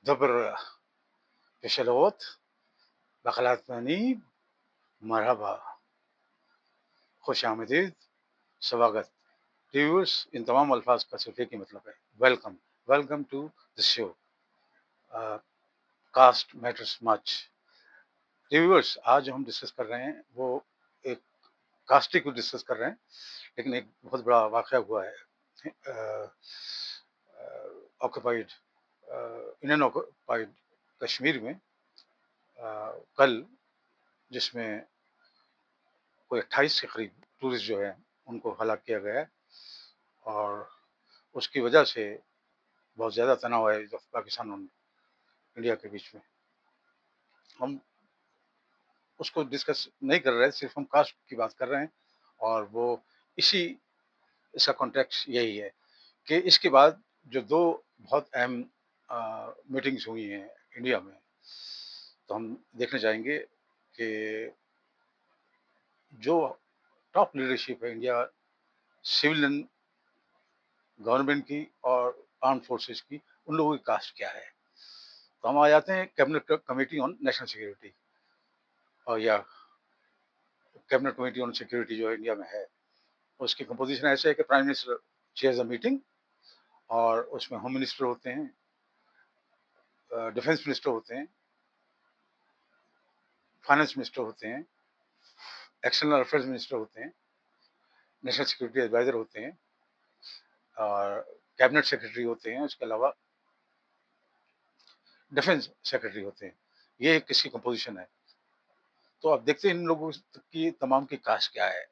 دبر بشلوت بخلات منی مرحبا خوش آمدید سواگت ریویورس ان تمام الفاظ کا صرف ایک ہی مطلب ہے welcome welcome to the show cast matters much reverse آج جو ہم ڈسکس کر رہے ہیں وہ ایک کاسٹی کو ڈسکس کر رہے ہیں لیکن ایک بہت بڑا واقعہ ہوا ہے آکوپائڈ انڈین آکوپائڈ کشمیر میں کل، جس میں کوئی 28 کے قریب ٹورسٹ جو ہیں ان کو ہلاک کیا گیا ہے، اور اس کی وجہ سے بہت زیادہ تناؤ ہے جو پاکستان اور انڈیا کے بیچ میں۔ ہم اس کو ڈسکس نہیں کر رہے، صرف ہم کاسٹ کی بات کر رہے ہیں، اور وہ اس کا کانٹیکٹ یہی ہے کہ اس کے بعد جو دو بہت اہم میٹنگز ہوئی ہیں انڈیا میں، تو ہم دیکھنے جائیں گے کہ جو ٹاپ لیڈرشپ ہے انڈیا سولین گورنمنٹ کی اور آرم فورسز کی، ان لوگوں کی کاسٹ کیا ہے۔ تو ہم آ جاتے ہیں cabinet committee on national security, اور یا کیبنٹ کمیٹی آن سیکورٹی جو انڈیا میں ہے، اس کی کمپوزیشن ایسے ہے کہ prime minister chairs a meeting, اور اس میں ہوم منسٹر ہوتے ہیں، ڈیفنس منسٹر ہوتے ہیں، فائنانس منسٹر ہوتے ہیں، ایکسٹرنل افیئرز منسٹر ہوتے ہیں، نیشنل سیکورٹی ایڈوائزر ہوتے ہیں، اور کیبنٹ سیکرٹری ہوتے ہیں، اس کے علاوہ ڈیفنس سیکرٹری ہوتے ہیں۔ یہ ایک کس کی کمپوزیشن ہے۔ تو اب دیکھتے ہیں ان لوگوں کی تمام کی کاسٹ کیا ہے۔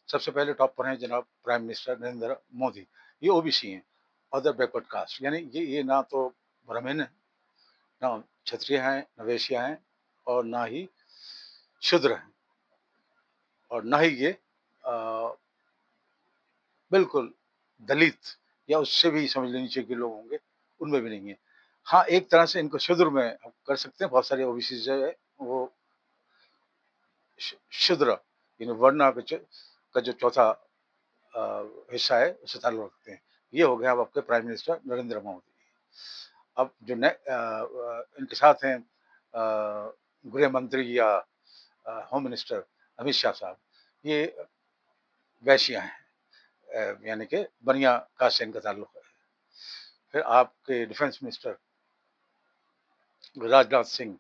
سب سے پہلے ٹاپ پر ہیں جناب پرائم منسٹر نریندر مودی، یہ او بی سی ہیں، ادر بیکورڈ کاسٹ، یعنی یہ نہ تو برہمن ہیں، نہ چھتریہ ہیں، نہ ویشیا ہیں، اور نہ ہی شودر ہیں، اور نہ ہی یہ بالکل دلت یا اس سے بھی سمجھ لینی چاہیے کہ لوگ ہوں گے، ان میں بھی نہیں ہے۔ ہاں، ایک طرح سے ان کو شودر میں کر سکتے ہیں، بہت سارے او بی سی جو ہے وہ شودر یعنی ورنا کا جو چوتھا حصہ ہے اس سے تعلق رکھتے ہیں۔ یہ ہو گیا اب آپ کے پرائم منسٹر نریندر مودی۔ اب جو ان کے ساتھ ہیں گرہ منتری یا ہوم منسٹر امت شاہ صاحب، یہ ویشیا ہیں، یعنی کہ بنیا کاسٹ سے ان کا تعلق ہے۔ پھر آپ کے ڈیفنس منسٹر راج ناتھ سنگھ،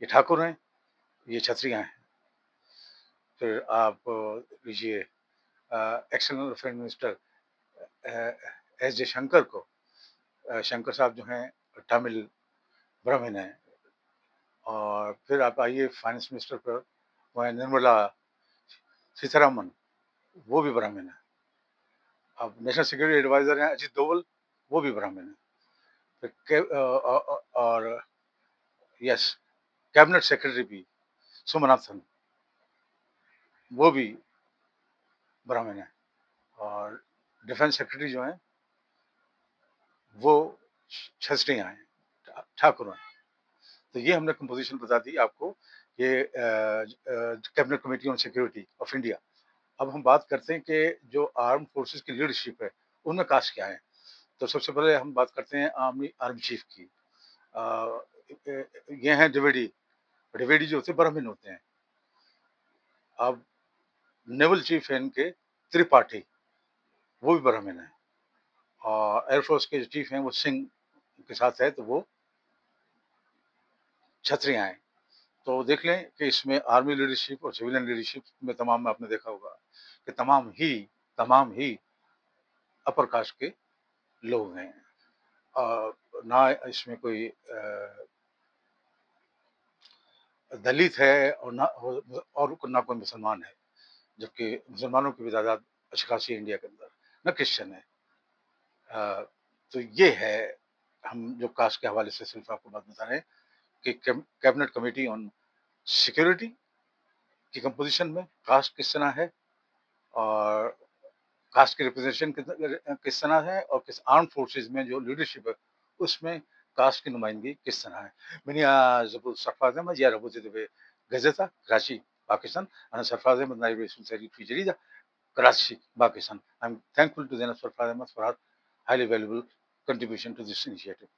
یہ ٹھاکر ہیں، یہ چھتریاں ہیں۔ پھر آپ لیجیے external affair minister S J Shankar کو، شنکر صاحب جو ہیں تامل برہمن ہیں۔ اور پھر آپ آئیے فائنانس منسٹر پر، وہ ہیں نرملا سیتارامن، وہ بھی برہمن ہیں۔ اب نیشنل سیکورٹی ایڈوائزر ہیں اجیت دوول، وہ بھی برہمن ہیں۔ پھر اور یس کیبنٹ سیکرٹری بھی سومناتھن، وہ بھی برہمن ہیں۔ اور ڈیفنس سیکرٹری جو ہیں وہ چھتریاں ہیں، ٹھاکر ہیں۔ تو یہ ہم نے کمپوزیشن بتا دی آپ کو، یہ cabinet committee on security of India. اب ہم بات کرتے ہیں کہ جو آرم فورسز کی لیڈرشپ ہے ان میں کاسٹ کیا ہے۔ تو سب سے پہلے ہم بات کرتے ہیں آرمی چیف کی۔ یہ ہیں ڈویڈی جو ہوتے ہیں برہمن ہوتے ہیں۔ اب نیول چیف ہیں ان کے ترپاٹھی، وہ بھی برہمن ہیں۔ اور ایئر فورس کے جو چیف ہیں وہ سنگھ کے ساتھ ہے، تو وہ چھتریاں ہیں۔ تو دیکھ لیں کہ اس میں آرمی لیڈرشپ اور سویلین لیڈرشپ میں تمام میں آپ نے دیکھا ہوگا کہ تمام ہی اپر کاسٹ کے لوگ ہیں، نہ اس میں کوئی دلت ہے اور نہ کوئی مسلمان ہے، جبکہ مسلمانوں کی بھی تعداد اچھی خاصی ہے انڈیا کے اندر، نہ کرسچن ہے۔ تو یہ ہے، ہم جو کاسٹ کے حوالے سے صرف آپ کو بات بتا رہے ہیں کہ کیبنٹ کمیٹی آن سیکورٹی کی کمپوزیشن میں کاسٹ کس طرح ہے، اور کاسٹ کی ریپرزینٹیشن کس طرح ہے، اور کس آرم فورسز میں جو لیڈرشپ ہے اس میں کاسٹ کی نمائندگی کس طرح ہے۔ من زبور سرفراز احمد یا ربوت دبے گزیتا کراچی پاکستان، انا سرفراز احمد نائب رئیس التحریر فی جریدہ Karachi Pakistan. I'm thankful to Zainab Sarfraz Ahmad for her highly valuable contribution to this initiative.